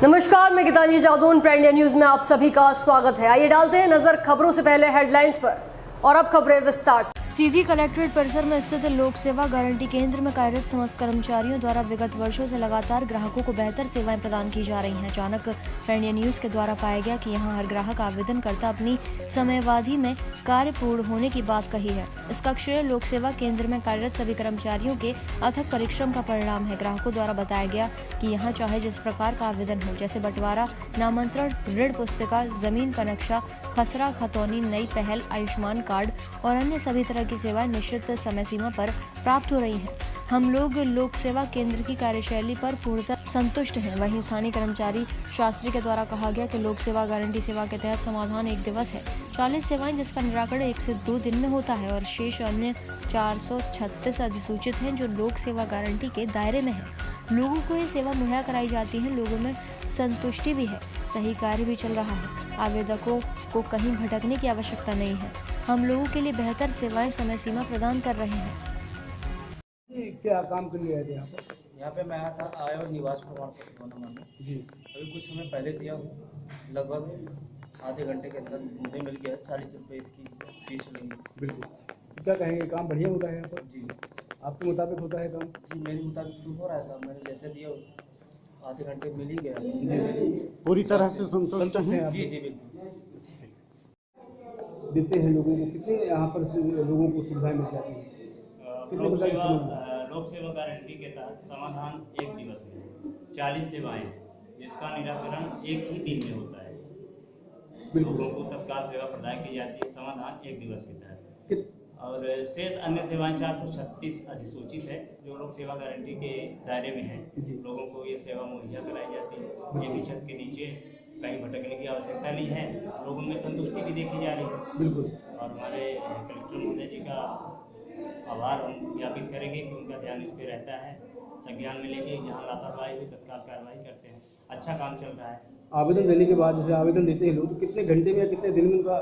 नमस्कार, मैं Geetanjali Jadaun, Prime India News में आप सभी का स्वागत है। आइए डालते हैं नजर खबरों से पहले हेडलाइंस पर और अब खबरें विस्तार से। सीधी कलेक्ट्रेट परिसर में स्थित लोक सेवा गारंटी केंद्र में कार्यरत समस्त कर्मचारियों द्वारा विगत वर्षों से लगातार ग्राहकों को बेहतर सेवाएं प्रदान की जा रही हैं। अचानक प्राइम इंडिया न्यूज के द्वारा पाया गया कि यहां हर ग्राहक आवेदन करता अपनी समयावधि में कार्य पूर्ण होने की बात कही है। इसका श्रेय लोक सेवा केंद्र में कार्यरत सभी कर्मचारियों के अथक परिश्रम का परिणाम है। ग्राहकों द्वारा बताया गया कि यहाँ चाहे जिस प्रकार का आवेदन हो, जैसे बंटवारा, नामांतरण, ऋण पुस्तिका, जमीन का नक्शा, खसरा खतौनी, नई पहल, आयुष्मान कार्ड और अन्य सभी तरह की सेवाएं निश्चित समय सीमा पर प्राप्त हो रही हैं। हम लोग लोक सेवा केंद्र की कार्यशैली पर पूर्णतः संतुष्ट हैं। वहीं स्थानीय कर्मचारी शास्त्री के द्वारा कहा गया कि लोक सेवा गारंटी सेवा के तहत समाधान 1 दिवस है, 40 सेवाएं जिसका निराकरण 1 से 2 दिन में होता है और शेष अन्य 436 अधिसूचित हैं जो लोक सेवा गारंटी के दायरे में है। लोगों को ये सेवा मुहैया कराई जाती है, लोगों में संतुष्टि भी है, सही कार्य भी चल रहा है। आवेदकों को कहीं भटकने की आवश्यकता नहीं है। हम लोगों के लिए बेहतर सेवाएं समय सीमा प्रदान कर रहे हैं। क्या काम के लिए आए थे यहाँ पे मैं आया था आय और निवास प्रमाण पत्र बनवाने जी? अभी कुछ समय पहले दिया हूँ। लगभग आधे घंटे के अंदर मुझे मिल गया। 40 रुपये इसकी फीस लगी। बिल्कुल। क्या कहेंगे, काम बढ़िया होता है यहाँ पर? जी आपके मुताबिक होता है काम? जी, मेरे मुताबिक तो हो रहा है साहब। मैंने जैसे दिया आधे घंटे मिल ही गया। जी, पूरी तरह से संतुष्ट हैं आप? जी जी बिल्कुल। देते हैं लोगों को, कितने यहाँ पर लोगों को सुविधाएं मिल जाती हैं? कितने प्रकार की सुविधा? लोक सेवा गारंटी के तहत समाधान 1 दिवस में 40 सेवाएं जिसका निराकरण 1 ही दिन में होता है। लोगों को तत्काल सेवा प्रदान की जाती है समाधान 1 दिवस के तहत। और शेष अन्य सेवाएं 436 अधिसूचित है जो लोक सेवा गारंटी के दायरे में है। लोगों को ये सेवा मुहैया कराई जाती है। एक ही छत के नीचे कहीं भटकने की आवश्यकता नहीं है। लोगों में संतुष्टि भी देखी जा रही है। बिल्कुल। और हमारे कलेक्टर महोदय जी का आभार हम ज्ञापित करेंगे कि उनका ध्यान इस पर रहता है। संज्ञान में लेके जहाँ लापरवाही हुई तत्काल कार्रवाई करते हैं। अच्छा काम चल रहा है। आवेदन देने के बाद, जैसे आवेदन देते हैं लोग, तो कितने घंटे में या कितने दिन में उनका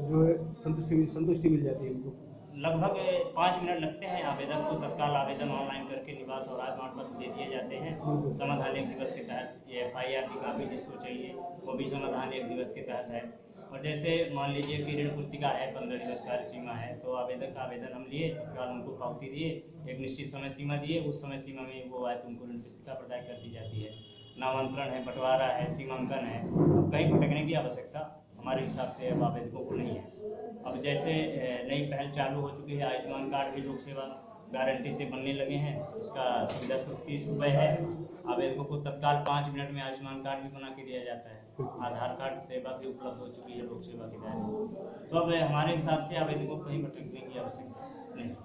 जो है संतुष्टि मिल जाती है उनको? लगभग 5 मिनट लगते हैं आवेदक को। तत्काल आवेदन ऑनलाइन करके निवास और आय प्रमाण पत्र दे दिए जाते हैं। समाधान 1 दिवस के तहत ये FIR की कापी जिसको चाहिए वो भी समाधान 1 दिवस के तहत है। और जैसे मान लीजिए कि ऋण पुस्तिका है, 15 दिवस कार्य सीमा है, तो आवेदक का आवेदन हम लिए, तत्काल उनको पावती दिए, एक निश्चित समय सीमा दिए, उस समय सीमा में वो आए तो उनको ऋण पुस्तिका प्रदान कर दी जाती है। नामांतरण है, बंटवारा है, सीमांकन है, तो कहीं भटकने की आवश्यकता हमारे हिसाब से अब आवेदकों को नहीं है। अब जैसे नई पहल चालू हो चुकी है, आयुष्मान कार्ड भी लोक सेवा गारंटी से बनने लगे हैं। इसका सुविधा शुल्क 30 रुपये है। आवेदकों को तत्काल 5 मिनट में आयुष्मान कार्ड भी बना के दिया जाता है। आधार कार्ड सेवा भी उपलब्ध हो चुकी है लोक सेवा के दायरे में। तो अब हमारे हिसाब से आवेदकों को कहीं भटकने की आवश्यकता नहीं है।